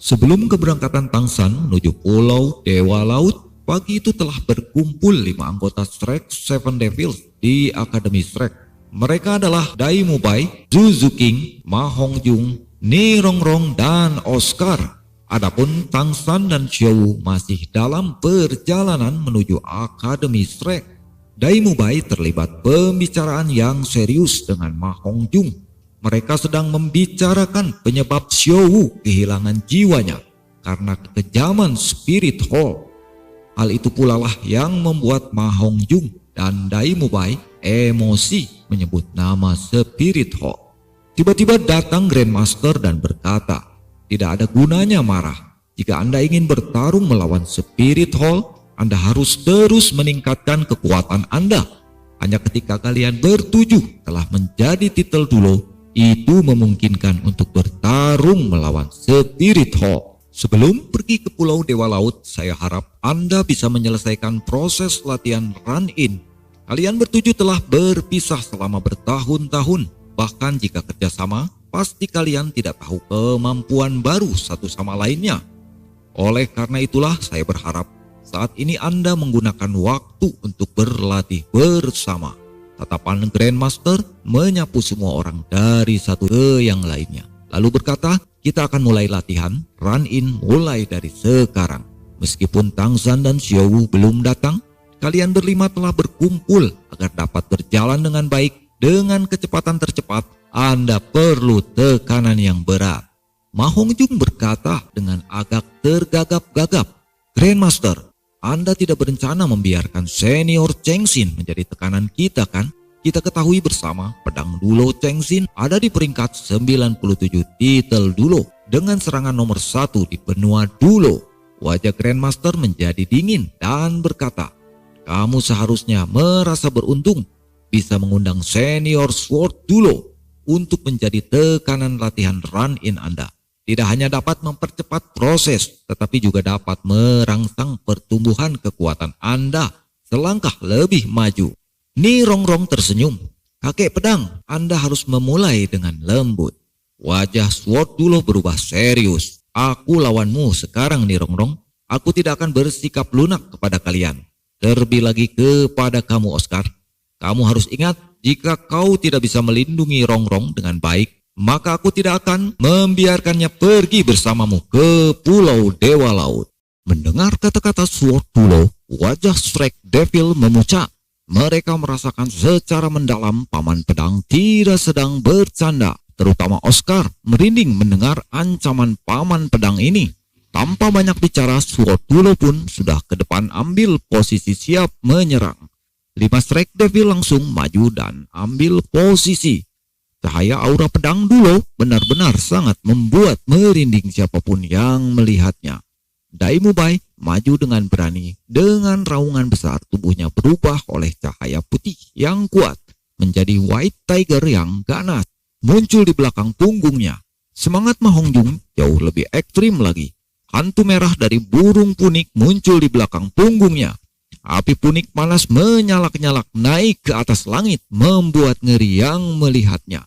Sebelum keberangkatan Tangsan menuju Pulau Dewa Laut, pagi itu telah berkumpul 5 anggota Shrek Seven Devils di Akademi Shrek. Mereka adalah Dai Mubai, Zuzu King, Ma Hongjung, Ni Rongrong, dan Oscar. Adapun Tangsan dan Xiao masih dalam perjalanan menuju Akademi Shrek. Dai Mubai terlibat pembicaraan yang serius dengan Ma Hongjung. Mereka sedang membicarakan penyebab Xiao kehilangan jiwanya karena kekejaman Spirit Hall. Hal itu pula lah yang membuat Ma Hongjung dan Dai Mubai emosi menyebut nama Spirit Hall. Tiba-tiba datang Grandmaster dan berkata, tidak ada gunanya marah. Jika Anda ingin bertarung melawan Spirit Hall, Anda harus terus meningkatkan kekuatan Anda. Hanya ketika kalian bertujuh telah menjadi titel dulu, itu memungkinkan untuk bertarung melawan Spirit Hall. Sebelum pergi ke Pulau Dewa Laut, saya harap Anda bisa menyelesaikan proses latihan run-in. Kalian bertujuh telah berpisah selama bertahun-tahun. Bahkan jika kerjasama, pasti kalian tidak tahu kemampuan baru satu sama lainnya. Oleh karena itulah saya berharap saat ini Anda menggunakan waktu untuk berlatih bersama. Tatapan Grandmaster menyapu semua orang dari satu ke yang lainnya. Lalu berkata, kita akan mulai latihan run-in mulai dari sekarang. Meskipun Tangsan dan Xiao belum datang, kalian berlima telah berkumpul agar dapat berjalan dengan baik. Dengan kecepatan tercepat, Anda perlu tekanan yang berat. Ma Hongjung berkata dengan agak tergagap-gagap, Grandmaster, Anda tidak berencana membiarkan senior Chengxin menjadi tekanan kita kan? Kita ketahui bersama pedang Dulo Chengxin ada di peringkat 97 titel Dulo dengan serangan nomor 1 di benua Dulo. Wajah Grandmaster menjadi dingin dan berkata, kamu seharusnya merasa beruntung bisa mengundang senior Sword Dulo untuk menjadi tekanan latihan run-in Anda. Tidak hanya dapat mempercepat proses, tetapi juga dapat merangsang pertumbuhan kekuatan Anda selangkah lebih maju. Ni Rongrong tersenyum. Kakek pedang, Anda harus memulai dengan lembut. Wajah Sword Dulo berubah serius. Aku lawanmu sekarang Ni Rongrong. Aku tidak akan bersikap lunak kepada kalian. Terlebih lagi kepada kamu Oscar. Kamu harus ingat, jika kau tidak bisa melindungi Rongrong dengan baik, maka aku tidak akan membiarkannya pergi bersamamu ke Pulau Dewa Laut. Mendengar kata-kata Sword Dulo, wajah Shrek Devil memucat. Mereka merasakan secara mendalam paman pedang tidak sedang bercanda. Terutama Oscar merinding mendengar ancaman paman pedang ini. Tanpa banyak bicara, Sword Dulo pun sudah ke depan ambil posisi siap menyerang. 5 Shrek Devil langsung maju dan ambil posisi. Cahaya aura pedang Dulo benar-benar sangat membuat merinding siapapun yang melihatnya. Dai Mubai maju dengan berani. Dengan raungan besar tubuhnya berubah oleh cahaya putih yang kuat menjadi White Tiger yang ganas. Muncul di belakang punggungnya. Semangat Ma Hongjung jauh lebih ekstrim lagi. Hantu merah dari burung punik muncul di belakang punggungnya. Api punik panas menyalak-nyalak naik ke atas langit membuat ngeri yang melihatnya.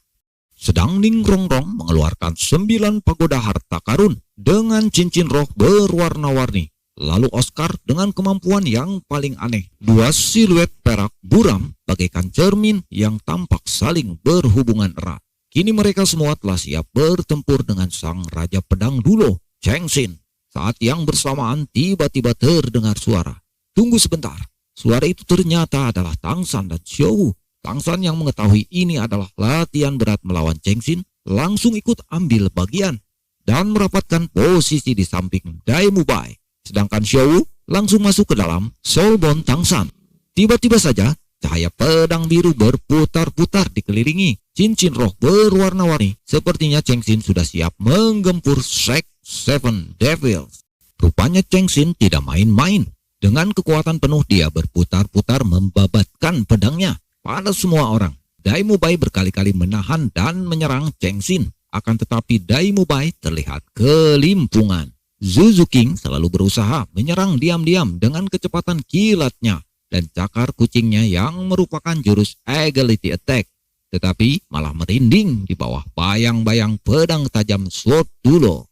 Sedang Ning Rongrong mengeluarkan 9 pagoda harta karun dengan cincin roh berwarna-warni. Lalu Oscar dengan kemampuan yang paling aneh. 2 siluet perak buram bagaikan cermin yang tampak saling berhubungan erat. Kini mereka semua telah siap bertempur dengan sang Raja Pedang Dulo, Chengxin. Saat yang bersamaan tiba-tiba terdengar suara. Tunggu sebentar. Suara itu ternyata adalah Tangsan dan Xiao. Tangsan yang mengetahui ini adalah latihan berat melawan Chengxin langsung ikut ambil bagian dan merapatkan posisi di samping Dai Mubai. Sedangkan Xiao langsung masuk ke dalam Soulbone Tangsan. Tiba-tiba saja cahaya pedang biru berputar-putar dikelilingi cincin roh berwarna-warni. Sepertinya Chengxin sudah siap menggempur Shrek Seven Devils. Rupanya Chengxin tidak main-main. Dengan kekuatan penuh dia berputar-putar membabatkan pedangnya pada semua orang. Dai Mubai berkali-kali menahan dan menyerang Chengxin. Akan tetapi Dai Mubai terlihat kelimpungan. Zuzu King selalu berusaha menyerang diam-diam dengan kecepatan kilatnya dan cakar kucingnya yang merupakan jurus Agility Attack. Tetapi malah merinding di bawah bayang-bayang pedang tajam Sword Dulo.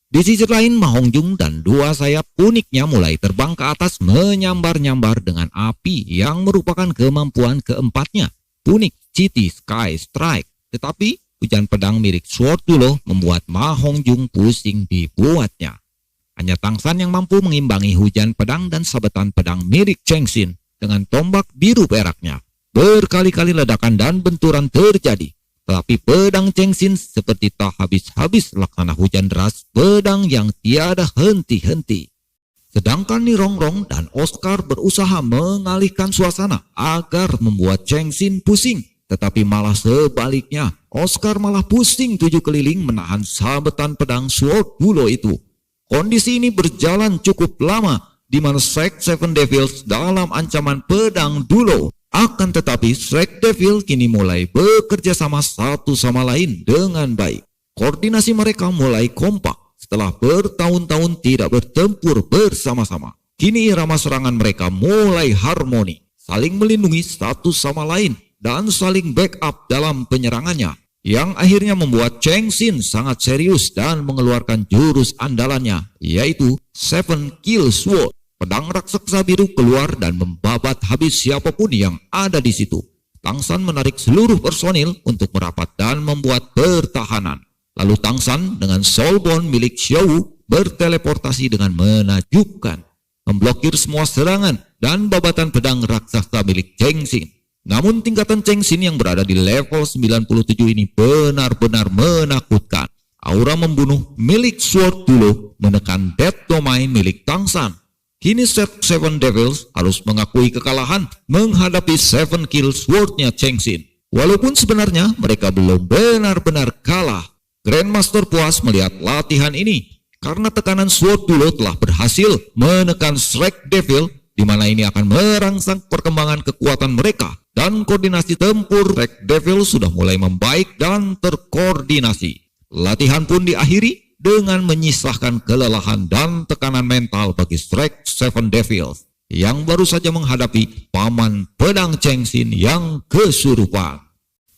Di sisi lain, Ma Hongjung dan dua sayap uniknya mulai terbang ke atas menyambar-nyambar dengan api yang merupakan kemampuan keempatnya, Unik City Sky Strike. Tetapi hujan pedang milik Sword Dulo membuat Ma Hongjung pusing dibuatnya. Hanya Tangsan yang mampu mengimbangi hujan pedang dan sabetan pedang milik Cheng Xin dengan tombak biru peraknya. Berkali-kali ledakan dan benturan terjadi. Tetapi pedang Cheng Xin seperti tak habis-habis laksana hujan deras, pedang yang tiada henti-henti. Sedangkan Ni Rongrong dan Oscar berusaha mengalihkan suasana agar membuat Cheng Xin pusing. Tetapi malah sebaliknya, Oscar malah pusing 7 keliling menahan sabetan pedang Sword Dulo itu. Kondisi ini berjalan cukup lama, di mana Shrek Seven Devils dalam ancaman pedang Dulo. Akan tetapi Shrek Devil kini mulai bekerja sama satu sama lain dengan baik. Koordinasi mereka mulai kompak setelah bertahun-tahun tidak bertempur bersama-sama. Kini irama serangan mereka mulai harmoni, saling melindungi satu sama lain dan saling backup dalam penyerangannya, yang akhirnya membuat Cheng Xin sangat serius dan mengeluarkan jurus andalannya, yaitu Seven Kill Sword. Pedang raksasa biru keluar dan membabat habis siapapun yang ada di situ. Tangsan menarik seluruh personil untuk merapat dan membuat pertahanan. Lalu Tangsan dengan Soulbone milik Xiao berteleportasi dengan menakjubkan, memblokir semua serangan dan babatan pedang raksasa milik Cheng Xin. Namun tingkatan Cheng Xin yang berada di level 97 ini benar-benar menakutkan. Aura membunuh milik Sword Dulo menekan Death Domain milik Tangsan. Kini Seven Devils harus mengakui kekalahan menghadapi Seven Kill Sword-nya Cheng Xin. Walaupun sebenarnya mereka belum benar-benar kalah. Grandmaster puas melihat latihan ini karena tekanan Sword Dulo telah berhasil menekan Shrek Devil, di mana ini akan merangsang perkembangan kekuatan mereka, dan koordinasi tempur Shrek Devil sudah mulai membaik dan terkoordinasi. Latihan pun diakhiri dengan menyisahkan kelelahan dan tekanan mental bagi Shrek Seven Devils yang baru saja menghadapi paman pedang Cheng Xin yang kesurupan.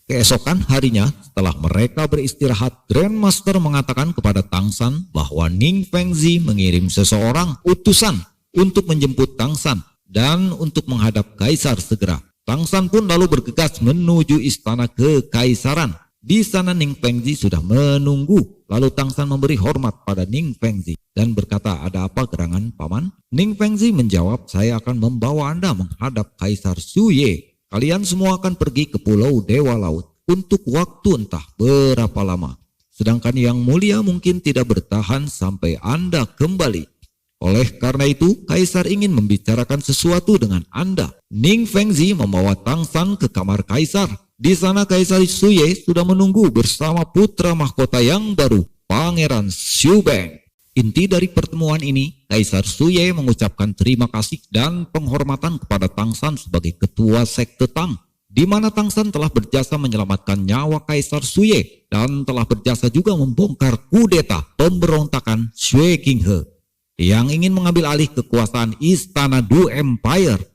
Keesokan harinya, setelah mereka beristirahat, Grandmaster mengatakan kepada Tangsan bahwa Ning Fengzi mengirim seseorang utusan untuk menjemput Tangsan dan untuk menghadap Kaisar segera. Tangsan pun lalu bergegas menuju istana kekaisaran. Di sana Ning Fengzi sudah menunggu. Lalu Tangsan memberi hormat pada Ning Fengzi dan berkata, "Ada apa gerangan, Paman?" Ning Fengzi menjawab, "Saya akan membawa Anda menghadap Kaisar Suye. Kalian semua akan pergi ke Pulau Dewa Laut untuk waktu entah berapa lama. Sedangkan Yang Mulia mungkin tidak bertahan sampai Anda kembali. Oleh karena itu, Kaisar ingin membicarakan sesuatu dengan Anda." Ning Fengzi membawa Tangsan ke kamar Kaisar. Di sana Kaisar Suye sudah menunggu bersama putra mahkota yang baru, Pangeran Xubeng. Inti dari pertemuan ini, Kaisar Suye mengucapkan terima kasih dan penghormatan kepada Tangsan sebagai ketua sekte Tang, di mana Tangsan telah berjasa menyelamatkan nyawa Kaisar Suye dan telah berjasa juga membongkar kudeta pemberontakan Xue Qinghe yang ingin mengambil alih kekuasaan Istana Du Empire.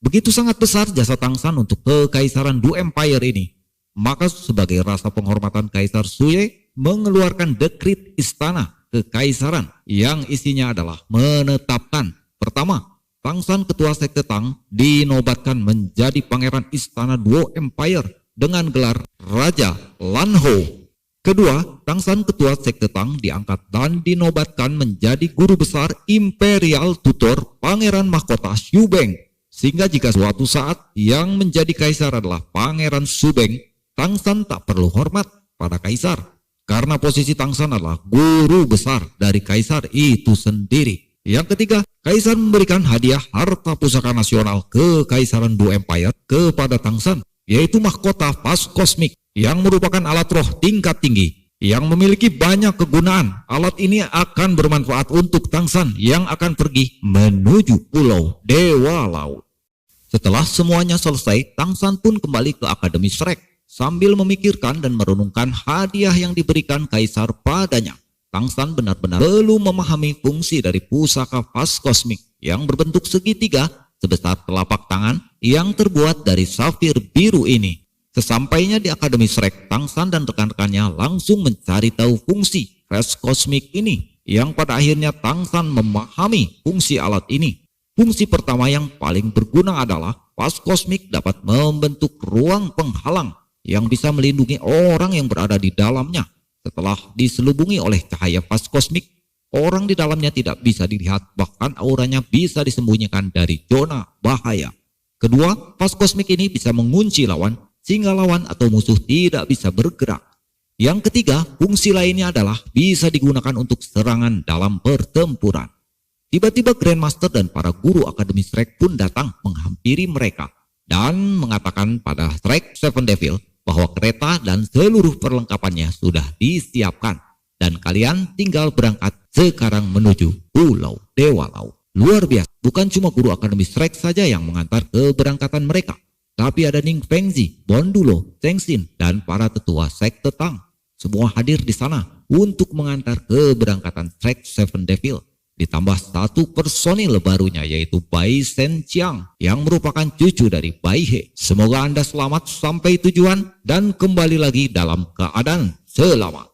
Begitu sangat besar jasa Tangsan untuk kekaisaran Du Empire ini. Maka sebagai rasa penghormatan, Kaisar Suye mengeluarkan dekrit istana kekaisaran yang isinya adalah menetapkan, pertama, Tangsan ketua sekte Tang dinobatkan menjadi pangeran istana Du Empire dengan gelar Raja Lanho. Kedua, Tangsan ketua sekte Tang diangkat dan dinobatkan menjadi guru besar Imperial Tutor Pangeran Mahkota Xubeng. Sehingga jika suatu saat yang menjadi kaisar adalah Pangeran Xubeng, Tangsan tak perlu hormat pada kaisar, karena posisi Tangsan adalah guru besar dari kaisar itu sendiri. Yang ketiga, kaisar memberikan hadiah harta pusaka nasional kekaisaran Du Empire kepada Tangsan, yaitu mahkota Vas Kosmik yang merupakan alat roh tingkat tinggi yang memiliki banyak kegunaan. Alat ini akan bermanfaat untuk Tangsan yang akan pergi menuju Pulau Dewa Laut. Setelah semuanya selesai, Tangsan pun kembali ke Akademi Shrek sambil memikirkan dan merenungkan hadiah yang diberikan Kaisar padanya. Tangsan benar-benar belum memahami fungsi dari pusaka Vas Kosmik yang berbentuk segitiga sebesar telapak tangan yang terbuat dari safir biru ini. Sesampainya di Akademi Shrek, Tangsan dan rekan-rekannya langsung mencari tahu fungsi Vas Kosmik ini. yang pada akhirnya Tang San memahami fungsi alat ini. Fungsi pertama yang paling berguna adalah vas kosmik dapat membentuk ruang penghalang yang bisa melindungi orang yang berada di dalamnya. Setelah diselubungi oleh cahaya vas kosmik, orang di dalamnya tidak bisa dilihat, bahkan auranya bisa disembunyikan dari zona bahaya. Kedua, vas kosmik ini bisa mengunci lawan sehingga lawan atau musuh tidak bisa bergerak. Yang ketiga, fungsi lainnya adalah bisa digunakan untuk serangan dalam pertempuran. Tiba-tiba Grandmaster dan para guru Akademi Shrek pun datang menghampiri mereka dan mengatakan pada Shrek Seven Devil bahwa kereta dan seluruh perlengkapannya sudah disiapkan dan kalian tinggal berangkat sekarang menuju Pulau Dewa Laut. Luar biasa, bukan cuma guru Akademi Shrek saja yang mengantar keberangkatan mereka, tapi ada Ning Fengzi, Bondulo, Zengxin, dan para tetua sekte Tang. Semua hadir di sana untuk mengantar keberangkatan Shrek Seven Devil. Ditambah satu personil barunya yaitu Bai Shen Chiang yang merupakan cucu dari Bai He. Semoga Anda selamat sampai tujuan dan kembali lagi dalam keadaan selamat.